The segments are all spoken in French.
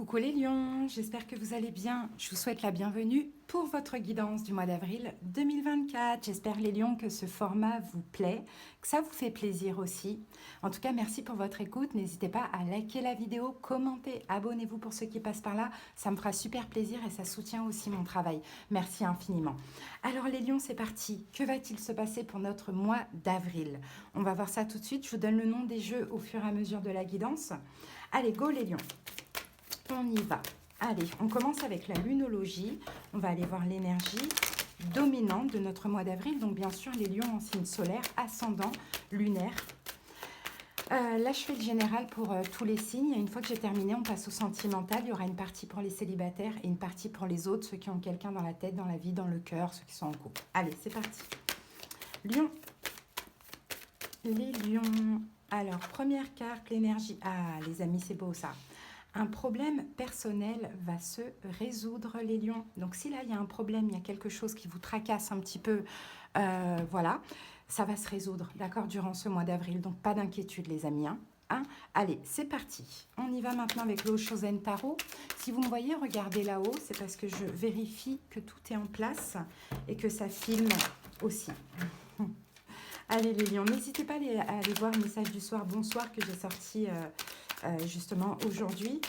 Coucou les lions, j'espère que vous allez bien. Je vous souhaite la bienvenue pour votre guidance du mois d'avril 2024. J'espère les lions que ce format vous plaît, que ça vous fait plaisir aussi. En tout cas, merci pour votre écoute. N'hésitez pas à liker la vidéo, commenter, abonnez-vous pour ceux qui passent par là. Ça me fera super plaisir et ça soutient aussi mon travail. Merci infiniment. Alors les lions, c'est parti. Que va-t-il se passer pour notre mois d'avril? On va voir ça tout de suite. Je vous donne le nom des jeux au fur et à mesure de la guidance. Allez, go les lions. On y va. Allez, on commence avec la lunologie. On va aller voir l'énergie dominante de notre mois d'avril. Donc, bien sûr, les lions en signe solaire, ascendant, lunaire. Là, je fais le général pour tous les signes. Et une fois que j'ai terminé, on passe au sentimental. Il y aura une partie pour les célibataires et une partie pour les autres, ceux qui ont quelqu'un dans la tête, dans la vie, dans le cœur, ceux qui sont en couple. Allez, c'est parti. Lion. Les lions. Alors, première carte, l'énergie. Ah, les amis, c'est beau ça. Un problème personnel va se résoudre, les lions. Donc, si là, il y a un problème, il y a quelque chose qui vous tracasse un petit peu, voilà, ça va se résoudre, d'accord, durant ce mois d'avril. Donc, pas d'inquiétude, les amis. Hein. Allez, c'est parti. On y va maintenant avec le Shosen Tarot. Si vous me voyez, regardez là-haut, c'est parce que je vérifie que tout est en place et que ça filme aussi. Allez, les lions, n'hésitez pas à aller voir le message du soir, bonsoir, que j'ai sorti... justement aujourd'hui.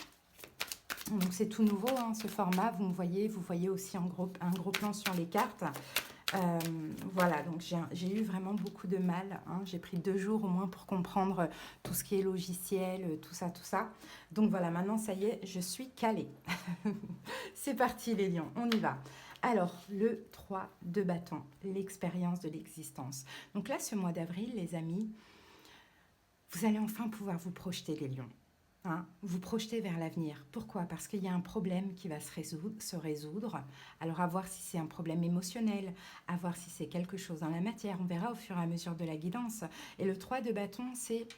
Donc c'est tout nouveau ce format, vous voyez aussi un gros plan sur les cartes. Voilà, donc j'ai eu vraiment beaucoup de mal, j'ai pris 2 jours au moins pour comprendre tout ce qui est logiciel, tout ça. Donc voilà, maintenant ça y est, je suis calée. C'est parti les lions, on y va. Alors, le 3 de bâton, l'expérience de l'existence. Donc là, ce mois d'avril, les amis, vous allez enfin pouvoir vous projeter, les lions. Vous projeter vers l'avenir. Pourquoi? Parce qu'il y a un problème qui va se résoudre. Alors, à voir si c'est un problème émotionnel, à voir si c'est quelque chose dans la matière. On verra au fur et à mesure de la guidance. Et le 3 de bâton, c'est...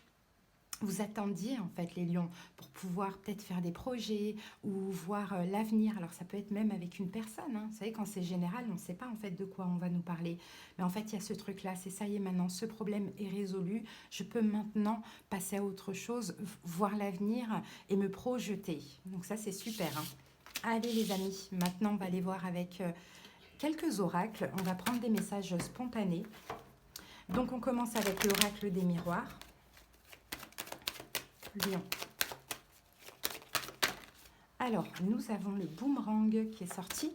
Vous attendiez en fait les lions pour pouvoir peut-être faire des projets ou voir l'avenir. Alors ça peut être même avec une personne. Vous savez, quand c'est général, on ne sait pas en fait de quoi on va nous parler. Mais en fait, il y a ce truc-là. C'est ça y est, maintenant, ce problème est résolu. Je peux maintenant passer à autre chose, voir l'avenir et me projeter. Donc ça, c'est super. Allez les amis, maintenant on va aller voir avec quelques oracles. On va prendre des messages spontanés. Donc on commence avec l'oracle des miroirs. Lion. Alors, nous avons le boomerang qui est sorti.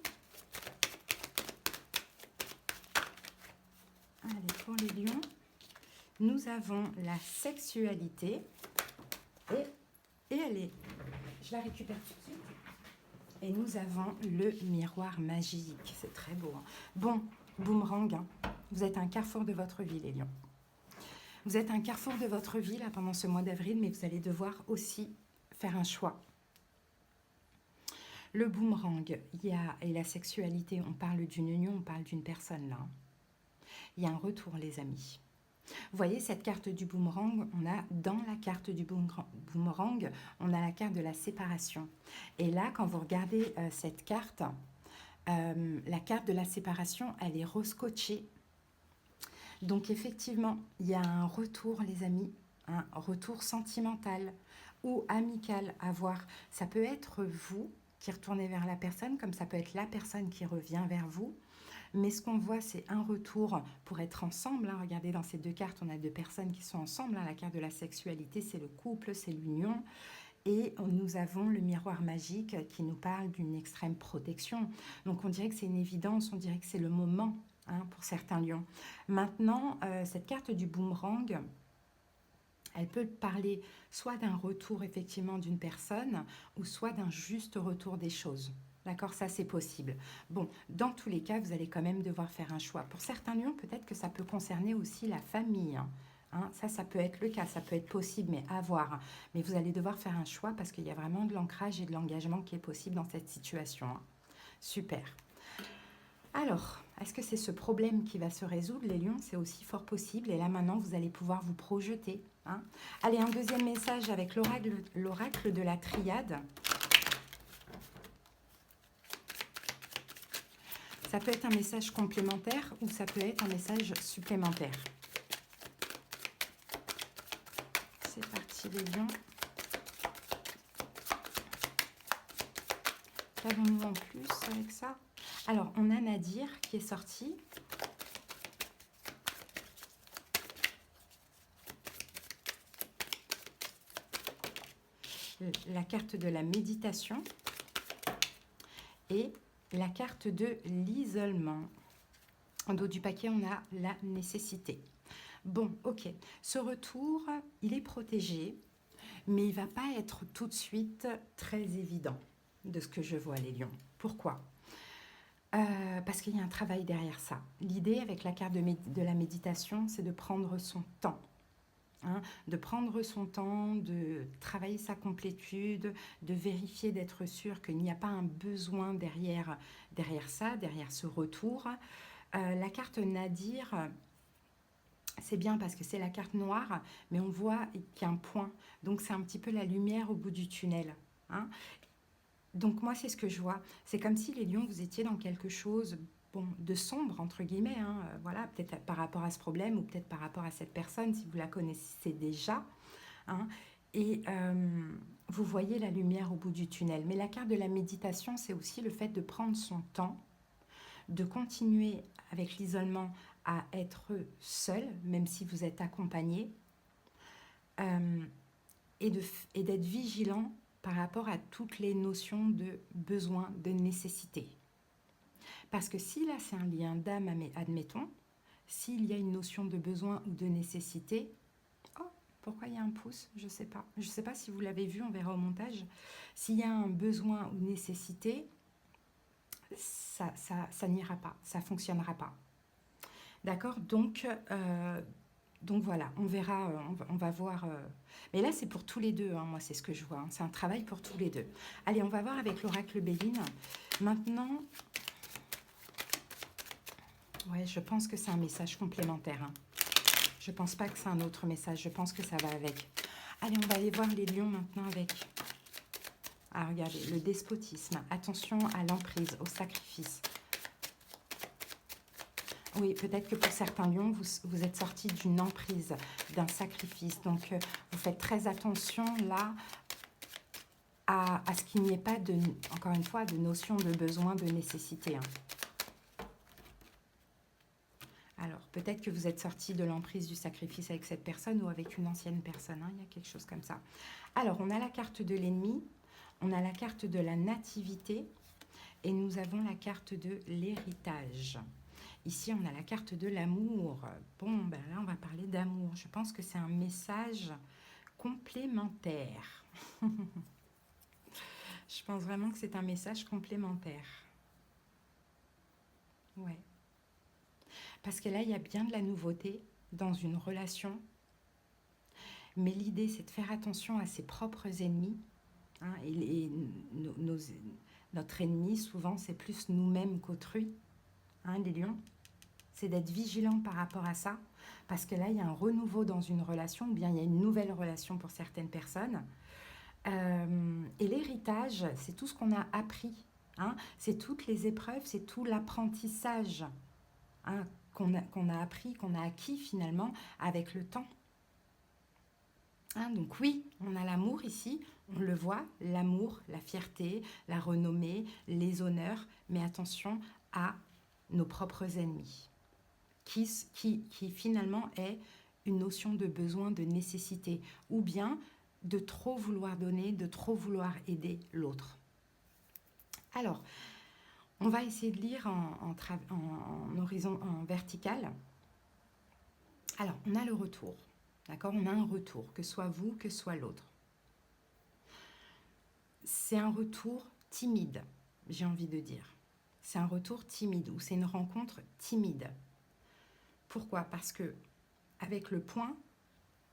Allez, pour les lions. Nous avons la sexualité. Et elle est... Je la récupère tout de suite. Et nous avons le miroir magique. C'est très beau. Bon, boomerang, vous êtes un carrefour de votre vie, les lions. Vous êtes un carrefour de votre vie là, pendant ce mois d'avril, mais vous allez devoir aussi faire un choix. Le boomerang, et la sexualité, on parle d'une union, on parle d'une personne là. Il y a un retour, les amis. Vous voyez cette carte du boomerang, dans la carte du boomerang, on a la carte de la séparation. Et là, quand vous regardez cette carte, la carte de la séparation, elle est rescotchée. Donc effectivement, il y a un retour, les amis, un retour sentimental ou amical à voir. Ça peut être vous qui retournez vers la personne, comme ça peut être la personne qui revient vers vous. Mais ce qu'on voit, c'est un retour pour être ensemble. Regardez, dans ces 2 cartes, on a 2 personnes qui sont ensemble. La carte de la sexualité, c'est le couple, c'est l'union. Et nous avons le miroir magique qui nous parle d'une extrême protection. Donc on dirait que c'est une évidence, on dirait que c'est le moment. Pour certains lions. Maintenant, cette carte du boomerang, elle peut parler soit d'un retour effectivement d'une personne ou soit d'un juste retour des choses. D'accord, ça c'est possible. Bon, dans tous les cas, vous allez quand même devoir faire un choix. Pour certains lions, peut-être que ça peut concerner aussi la famille. Ça peut être le cas, ça peut être possible, mais à voir. Mais vous allez devoir faire un choix parce qu'il y a vraiment de l'ancrage et de l'engagement qui est possible dans cette situation. Super. Alors, est-ce que c'est ce problème qui va se résoudre, les lions? C'est aussi fort possible. Et là, maintenant, vous allez pouvoir vous projeter. Allez, un deuxième message avec l'oracle de la triade. Ça peut être un message complémentaire ou ça peut être un message supplémentaire. C'est parti, les lions. qu'avons-nous en plus avec ça? Alors, on a Nadir qui est sorti. La carte de la méditation et la carte de l'isolement. En dos du paquet, on a la nécessité. Bon, ok. Ce retour, il est protégé, mais il ne va pas être tout de suite très évident de ce que je vois, les lions. Pourquoi? Parce qu'il y a un travail derrière ça. L'idée avec la carte de la méditation, c'est de prendre son temps. Hein, de prendre son temps, de travailler sa complétude, de vérifier, d'être sûr qu'il n'y a pas un besoin derrière ça, derrière ce retour. La carte Nadir, c'est bien parce que c'est la carte noire, mais on voit qu'il y a un point. Donc c'est un petit peu la lumière au bout du tunnel. Hein. Donc moi, c'est ce que je vois. C'est comme si les lions, vous étiez dans quelque chose de sombre, entre guillemets. Hein, voilà, peut-être par rapport à ce problème ou peut-être par rapport à cette personne, si vous la connaissez déjà. Hein, et vous voyez la lumière au bout du tunnel. Mais la carte de la méditation, c'est aussi le fait de prendre son temps, de continuer avec l'isolement à être seul, même si vous êtes accompagné, et d'être vigilant par rapport à toutes les notions de besoin, de nécessité. Parce que si là c'est un lien d'âme, admettons, s'il y a une notion de besoin ou de nécessité, oh, pourquoi il y a un pouce? Je ne sais pas. Je ne sais pas si vous l'avez vu, on verra au montage. S'il y a un besoin ou nécessité, ça n'ira pas, ça ne fonctionnera pas. D'accord? Donc voilà, on verra, on va voir. Mais là, c'est pour tous les deux, hein, moi, c'est ce que je vois. Hein, c'est un travail pour tous les deux. Allez, on va voir avec l'oracle Béline. Maintenant, ouais, je pense que c'est un message complémentaire. Hein. Je ne pense pas que c'est un autre message, je pense que ça va avec. Allez, on va aller voir les lions maintenant avec... Ah, regardez, le despotisme. Attention à l'emprise, au sacrifice. Oui, peut-être que pour certains lions, vous êtes sortis d'une emprise, d'un sacrifice. Donc, vous faites très attention là à ce qu'il n'y ait pas, encore une fois, de notion de besoin, de nécessité. Hein. Alors, peut-être que vous êtes sortis de l'emprise du sacrifice avec cette personne ou avec une ancienne personne. Hein, il y a quelque chose comme ça. Alors, on a la carte de l'ennemi, on a la carte de la nativité et nous avons la carte de l'héritage. Ici, on a la carte de l'amour. Bon, ben là, on va parler d'amour. Je pense que c'est un message complémentaire. Je pense vraiment que c'est un message complémentaire. Ouais. Parce que là, il y a bien de la nouveauté dans une relation. Mais l'idée, c'est de faire attention à ses propres ennemis. Hein, notre ennemi, souvent, c'est plus nous-mêmes qu'autrui. Hein, les lions. C'est d'être vigilant par rapport à ça, parce que là, il y a un renouveau dans une relation, ou bien il y a une nouvelle relation pour certaines personnes. Et l'héritage, c'est tout ce qu'on a appris. Hein, c'est toutes les épreuves, c'est tout l'apprentissage hein, qu'on a appris, qu'on a acquis finalement avec le temps. Hein, donc oui, on a l'amour ici, on le voit, l'amour, la fierté, la renommée, les honneurs, mais attention à nos propres ennemis. Qui finalement est une notion de besoin, de nécessité, ou bien de trop vouloir donner, de trop vouloir aider l'autre. Alors, on va essayer de lire en horizon, en vertical. Alors, on a le retour, d'accord? On a un retour, que soit vous, que soit l'autre. C'est un retour timide, j'ai envie de dire. C'est un retour timide, ou c'est une rencontre timide. Pourquoi? Parce que avec le point,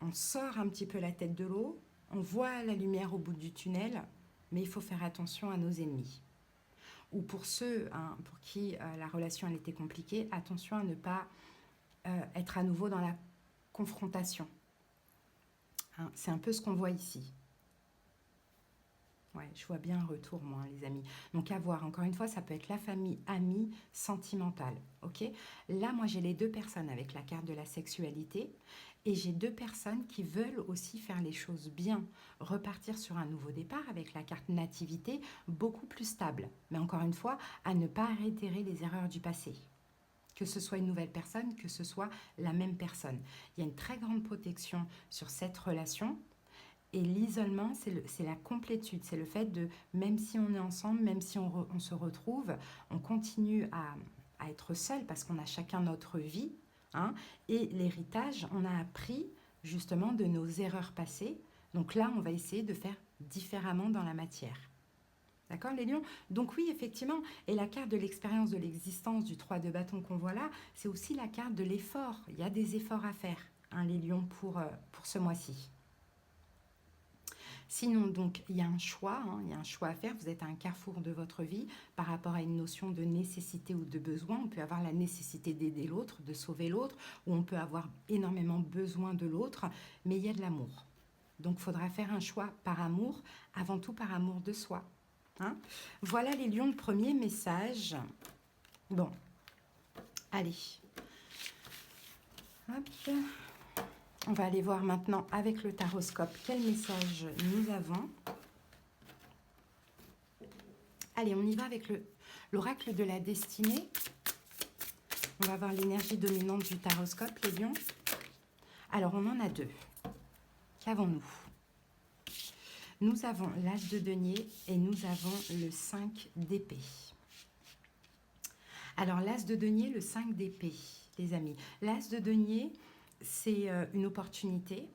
on sort un petit peu la tête de l'eau, on voit la lumière au bout du tunnel, mais il faut faire attention à nos ennemis. Ou pour ceux pour qui la relation elle était compliquée, attention à ne pas être à nouveau dans la confrontation. Hein, c'est un peu ce qu'on voit ici. Ouais, je vois bien un retour, moi, les amis. Donc, à voir. Encore une fois, ça peut être la famille, amis, sentimentale. Ok? Là, moi, j'ai les deux personnes avec la carte de la sexualité Et j'ai 2 personnes qui veulent aussi faire les choses bien, repartir sur un nouveau départ avec la carte nativité beaucoup plus stable. Mais encore une fois, à ne pas réitérer les erreurs du passé. Que ce soit une nouvelle personne, que ce soit la même personne. Il y a une très grande protection sur cette relation. Et l'isolement, c'est la complétude. C'est le fait de, même si on est ensemble, même si on se retrouve, on continue à être seul parce qu'on a chacun notre vie. Hein, et l'héritage, on a appris justement de nos erreurs passées. Donc là, on va essayer de faire différemment dans la matière. D'accord, les lions? Donc oui, effectivement. Et la carte de l'expérience de l'existence du 3 de bâton qu'on voit là, c'est aussi la carte de l'effort. Il y a des efforts à faire, hein, les lions, pour ce mois-ci. Sinon, donc, il y a un choix, hein, il y a un choix à faire. Vous êtes à un carrefour de votre vie par rapport à une notion de nécessité ou de besoin. On peut avoir la nécessité d'aider l'autre, de sauver l'autre, ou on peut avoir énormément besoin de l'autre, mais il y a de l'amour. Donc, il faudra faire un choix par amour, avant tout par amour de soi. Hein? Voilà les lions, le premier message. Bon, allez. Hop. On va aller voir maintenant avec le taroscope quel message nous avons. Allez, on y va avec l'oracle de la destinée. On va voir l'énergie dominante du taroscope, les lions. Alors, on en a 2. Qu'avons-nous? Nous avons l'as de denier et nous avons le 5 d'épée. Alors, l'as de denier, le 5 d'épée, les amis. L'as de denier, c'est une opportunité,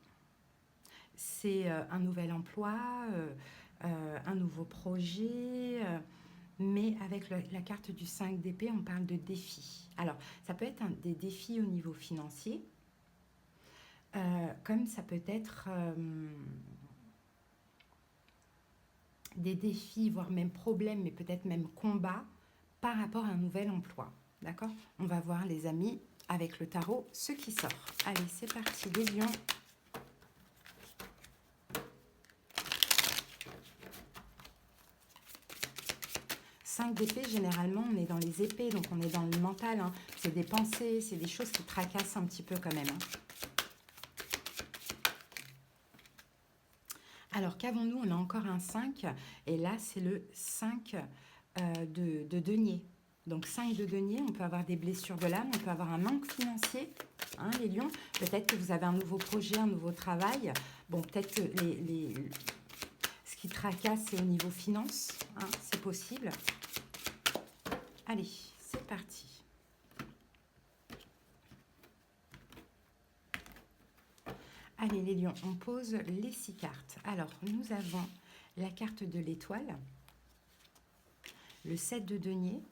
c'est un nouvel emploi, un nouveau projet, mais avec la carte du 5 d'épée, on parle de défis. Alors, ça peut être des défis au niveau financier, comme ça peut être des défis, voire même problèmes, mais peut-être même combats par rapport à un nouvel emploi. D'accord? On va voir, les amis, avec le tarot, ce qui sort. Allez, c'est parti, les lions. Cinq d'épée, généralement, on est dans les épées, donc on est dans le mental. Hein. C'est des pensées, c'est des choses qui tracassent un petit peu quand même. Hein. Alors, qu'avons-nous? On a encore un 5, et là, c'est le 5 de denier. Donc 5 de denier, on peut avoir des blessures de l'âme, on peut avoir un manque financier, hein, les lions. Peut-être que vous avez un nouveau projet, un nouveau travail. Bon, peut-être que ce qui tracasse, c'est au niveau finance, hein, c'est possible. Allez, c'est parti. Allez, les lions, on pose les 6 cartes. Alors, nous avons la carte de l'étoile, le 7 de denier,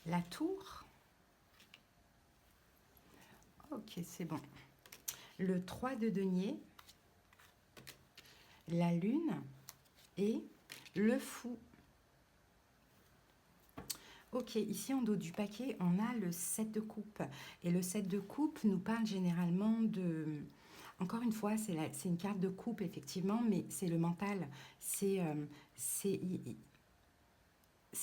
la tour. Ok, c'est bon. Le 3 de denier, la lune et le fou. Ok, ici en dos du paquet, on a le 7 de coupe. Et le 7 de coupe nous parle généralement de... Encore une fois, c'est une carte de coupe, effectivement, mais c'est le mental. C'est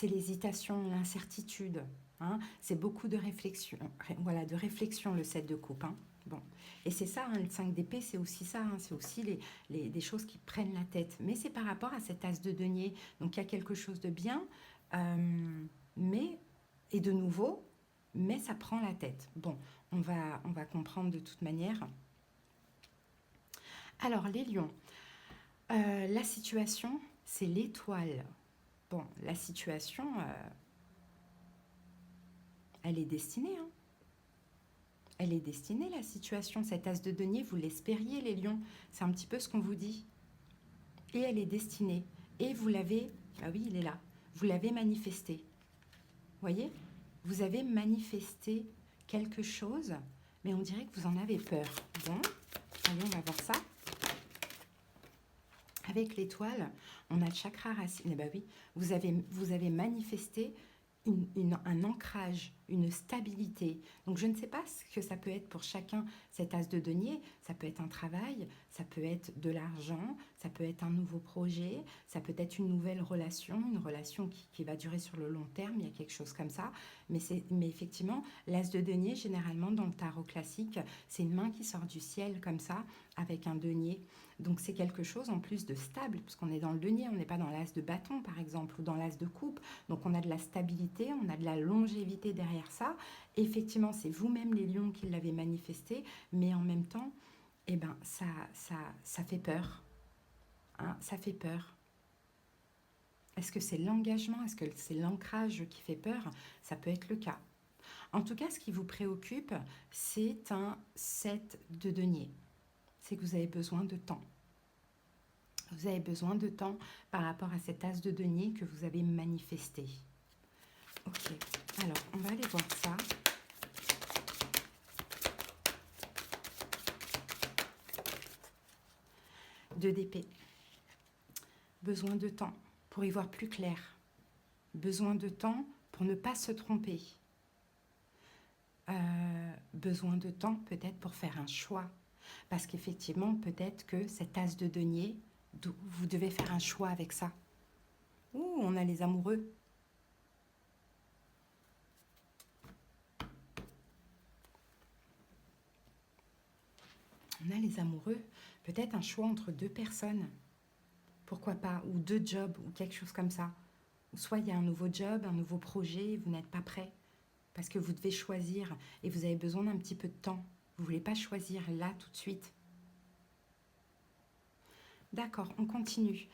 l'hésitation, l'incertitude. Hein, c'est beaucoup de réflexion. Voilà, de réflexion, le 7 de coupe. Hein. Bon. Et c'est ça, hein, le 5 d'épée, c'est aussi ça. Hein, c'est aussi des choses qui prennent la tête. Mais c'est par rapport à cet as de denier. Donc, il y a quelque chose de bien, et de nouveau, mais ça prend la tête. Bon, on va comprendre de toute manière. Alors, les lions, la situation, c'est l'étoile. Bon, la situation, elle est destinée. Hein. Elle est destinée, la situation. Cet as de denier, vous l'espériez, les lions. C'est un petit peu ce qu'on vous dit. Et elle est destinée. Et vous l'avez... Ah oui, il est là. Vous l'avez manifesté. Voyez? Vous avez manifesté quelque chose, mais on dirait que vous en avez peur. Bon, allez, on va voir ça. Avec l'étoile, on a le chakra racine. Eh bien oui, vous avez manifesté un ancrage, une stabilité. Donc je ne sais pas ce que ça peut être pour chacun, cet as de denier. Ça peut être un travail, ça peut être de l'argent, ça peut être un nouveau projet, ça peut être une nouvelle relation, une relation qui va durer sur le long terme, il y a quelque chose comme ça. Mais effectivement, l'as de denier, généralement dans le tarot classique, c'est une main qui sort du ciel comme ça, avec un denier. Donc c'est quelque chose en plus de stable, puisqu'on est dans le denier, on n'est pas dans l'as de bâton par exemple, ou dans l'as de coupe. Donc on a de la stabilité, on a de la longévité derrière ça. Effectivement, c'est vous-même les lions qui l'avez manifesté, mais en même temps, eh ben, ça fait peur. Hein, ça fait peur. Est-ce que c'est l'engagement? Est-ce que c'est l'ancrage qui fait peur? Ça peut être le cas. En tout cas, ce qui vous préoccupe, c'est un 7 de denier. C'est que vous avez besoin de temps. Vous avez besoin de temps par rapport à cet as de denier que vous avez manifesté. Ok, alors on va aller voir ça. Deux d'épée. Besoin de temps pour y voir plus clair. Besoin de temps pour ne pas se tromper. Besoin de temps peut-être pour faire un choix. Parce qu'effectivement, peut-être que cet as de denier, vous devez faire un choix avec ça. Ouh, on a les amoureux. On a les amoureux. Peut-être un choix entre deux personnes. Pourquoi pas? Ou deux jobs, ou quelque chose comme ça. Ou soit il y a un nouveau job, un nouveau projet, vous n'êtes pas prêt. Parce que vous devez choisir et vous avez besoin d'un petit peu de temps. Vous ne voulez pas choisir là tout de suite. D'accord, on continue.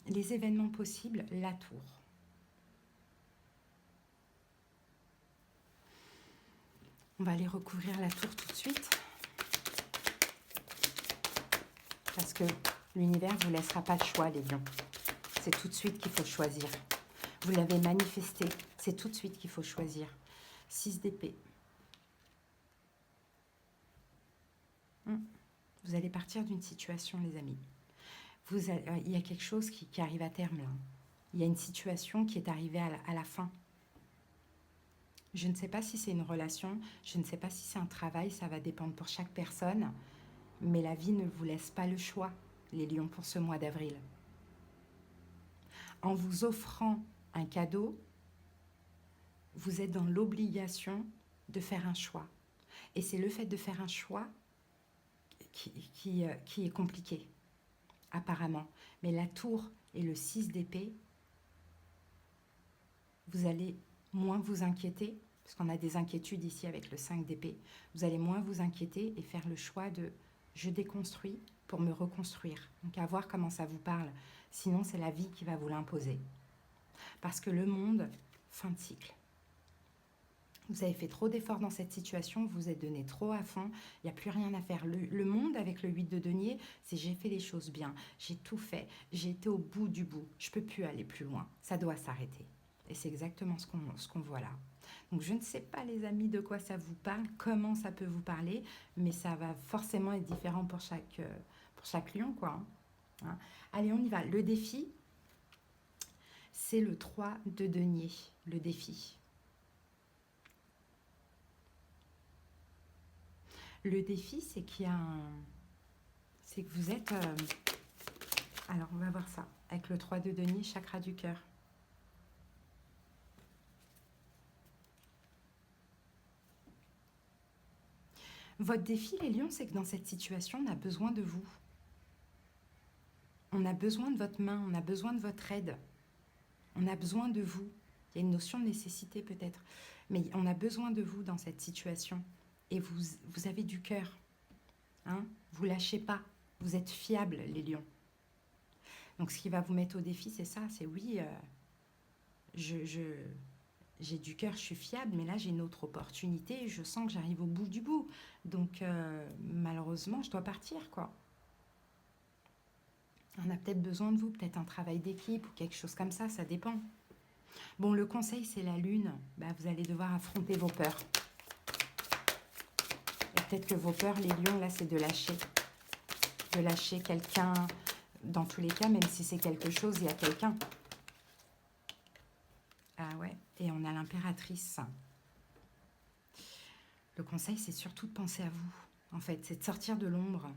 Les événements possibles, la tour. On va aller recouvrir la tour tout de suite. Parce que l'univers ne vous laissera pas le choix, les lions. C'est tout de suite qu'il faut choisir. Vous l'avez manifesté, c'est tout de suite qu'il faut choisir. 6 d'épée. Vous allez partir d'une situation, les amis. Il y a quelque chose qui arrive à terme, là. Il y a une situation qui est arrivée à la fin. Je ne sais pas si c'est une relation, je ne sais pas si c'est un travail, ça va dépendre pour chaque personne. Mais la vie ne vous laisse pas le choix, les lions, pour ce mois d'avril. En vous offrant un cadeau, vous êtes dans l'obligation de faire un choix. Et c'est le fait de faire un choix qui est compliqué, apparemment. Mais la tour et le 6 d'épée, vous allez moins vous inquiéter, parce qu'on a des inquiétudes ici avec le 5 d'épée. Vous allez moins vous inquiéter et faire le choix de « je déconstruis pour me reconstruire ». Donc à voir comment ça vous parle. Sinon, c'est la vie qui va vous l'imposer. Parce que le monde, fin de cycle. Vous avez fait trop d'efforts dans cette situation, vous vous êtes donné trop à fond, il n'y a plus rien à faire. Le monde avec le 8 de denier, c'est j'ai fait les choses bien, j'ai tout fait, j'ai été au bout du bout, je ne peux plus aller plus loin, ça doit s'arrêter. Et c'est exactement ce qu'on voit là. Donc je ne sais pas les amis de quoi ça vous parle, comment ça peut vous parler, mais ça va forcément être différent pour chaque lion, quoi. Hein. Allez, on y va. Le défi, c'est le 3 de denier, le défi. Le défi, c'est qu'il y a un... C'est que vous êtes... Alors, on va voir ça. Avec le 3 de denier, chakra du cœur. Votre défi, les lions, c'est que dans cette situation, on a besoin de vous. On a besoin de votre main, on a besoin de votre aide. On a besoin de vous. Il y a une notion de nécessité peut-être. Mais on a besoin de vous dans cette situation. Et vous avez du cœur. Hein? Vous ne lâchez pas. Vous êtes fiables, les lions. Donc, ce qui va vous mettre au défi, c'est ça. C'est oui, j'ai du cœur, je suis fiable, mais là, j'ai une autre opportunité. Je sens que j'arrive au bout du bout. Donc, malheureusement, je dois partir, quoi. On a peut-être besoin de vous, peut-être un travail d'équipe ou quelque chose comme ça, ça dépend. Bon, le conseil, c'est la lune. Bah, vous allez devoir affronter vos peurs. Et peut-être que vos peurs, les lions, là, c'est de lâcher. De lâcher quelqu'un, dans tous les cas, même si c'est quelque chose, il y a quelqu'un. Ah ouais, et on a l'impératrice. Le conseil, c'est surtout de penser à vous. En fait, c'est de sortir de l'ombre.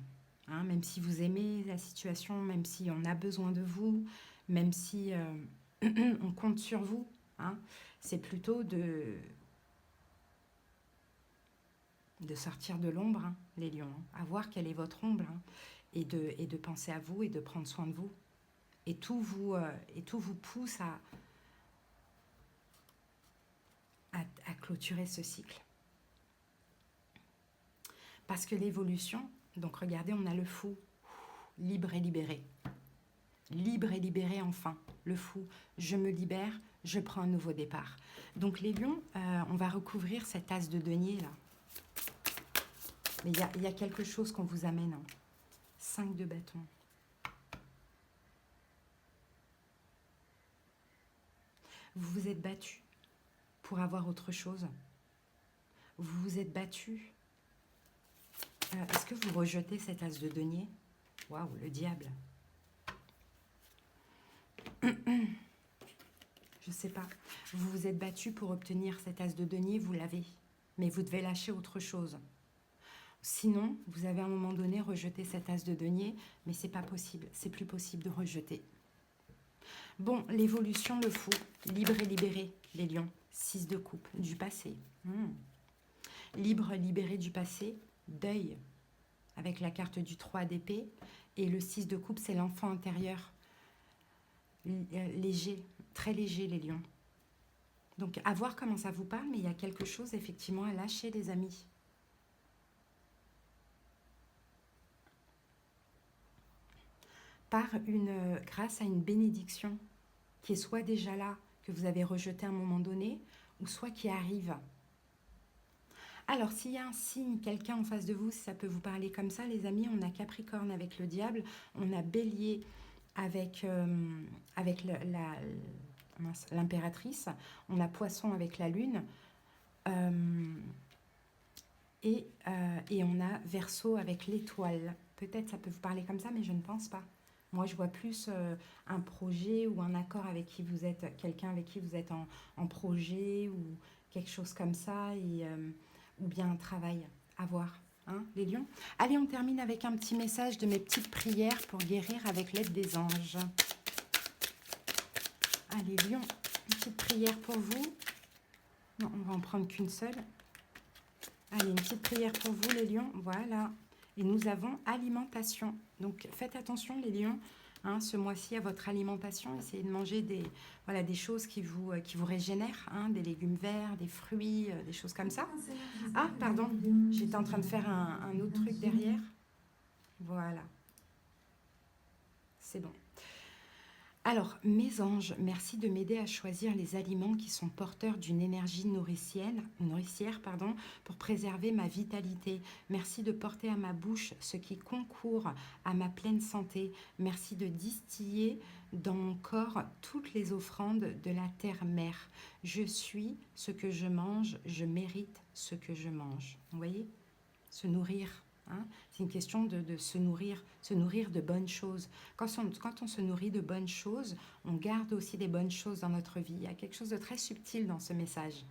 Hein, même si vous aimez la situation, même si on a besoin de vous, même si on compte sur vous, hein, c'est plutôt de sortir de l'ombre, hein, les lions, hein, à voir quelle est votre ombre, hein, et de penser à vous et de prendre soin de vous. Et tout vous pousse à clôturer ce cycle. Parce que l'évolution, donc regardez, on a le fou, libre et libéré. Libre et libéré enfin, le fou, je me libère, je prends un nouveau départ. Donc les lions, on va recouvrir cet as de denier là. Mais il y a quelque chose qu'on vous amène. Hein. 5 de bâton. Vous vous êtes battu pour avoir autre chose. Vous vous êtes battu. Est-ce que vous rejetez cet as de denier? Waouh, le diable. Je ne sais pas. Vous vous êtes battu pour obtenir cet as de denier, vous l'avez. Mais vous devez lâcher autre chose. Sinon, vous avez à un moment donné rejeté cet as de denier, mais c'est pas possible. C'est plus possible de rejeter. Bon, l'évolution, le fou. Libre et libéré, les lions. 6 de coupe, du passé. Libre, libéré du passé, deuil. Avec la carte du 3 d'épée. Et le 6 de coupe, c'est l'enfant intérieur. Léger, très léger, les lions. Donc, à voir comment ça vous parle, mais il y a quelque chose, effectivement, à lâcher, les amis. Grâce à une bénédiction qui est soit déjà là, que vous avez rejeté à un moment donné, ou soit qui arrive. Alors, s'il y a un signe, quelqu'un en face de vous, si ça peut vous parler comme ça, les amis, on a Capricorne avec le diable, on a Bélier avec l'impératrice, on a Poisson avec la lune, et on a Verseau avec l'étoile. Peut-être ça peut vous parler comme ça, mais je ne pense pas. Moi, je vois plus un projet ou un accord avec qui vous êtes, quelqu'un avec qui vous êtes en projet ou quelque chose comme ça, ou bien un travail à voir, hein, les lions. Allez, on termine avec un petit message de mes petites prières pour guérir avec l'aide des anges. Allez, lions, une petite prière pour vous. Non, on va en prendre qu'une seule. Allez, une petite prière pour vous, les lions. Voilà. Et nous avons alimentation. Donc, faites attention, les lions, hein, ce mois-ci à votre alimentation. Essayez de manger des choses qui vous régénèrent, hein, des légumes verts, des fruits, des choses comme ça. Ah, pardon, j'étais en train de faire un autre truc derrière. Voilà. C'est bon. Alors, mes anges, merci de m'aider à choisir les aliments qui sont porteurs d'une énergie nourricière, pour préserver ma vitalité. Merci de porter à ma bouche ce qui concourt à ma pleine santé. Merci de distiller dans mon corps toutes les offrandes de la terre-mère. Je suis ce que je mange, je mérite ce que je mange. Vous voyez? Se nourrir. Hein, c'est une question de se nourrir de bonnes choses. Quand on se nourrit de bonnes choses, on garde aussi des bonnes choses dans notre vie. Il y a quelque chose de très subtil dans ce message.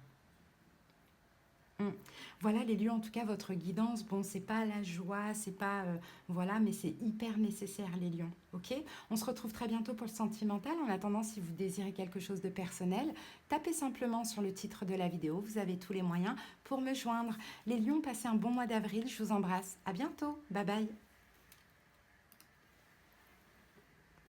Voilà les lieux, en tout cas votre guidance, bon c'est pas la joie, c'est pas voilà, mais c'est hyper nécessaire les lions, ok? On se retrouve très bientôt pour le sentimental. En attendant, si vous désirez quelque chose de personnel, tapez simplement sur le titre de la vidéo, vous avez tous les moyens pour me joindre. Les lions, passez un bon mois d'avril, je vous embrasse, à bientôt, bye bye.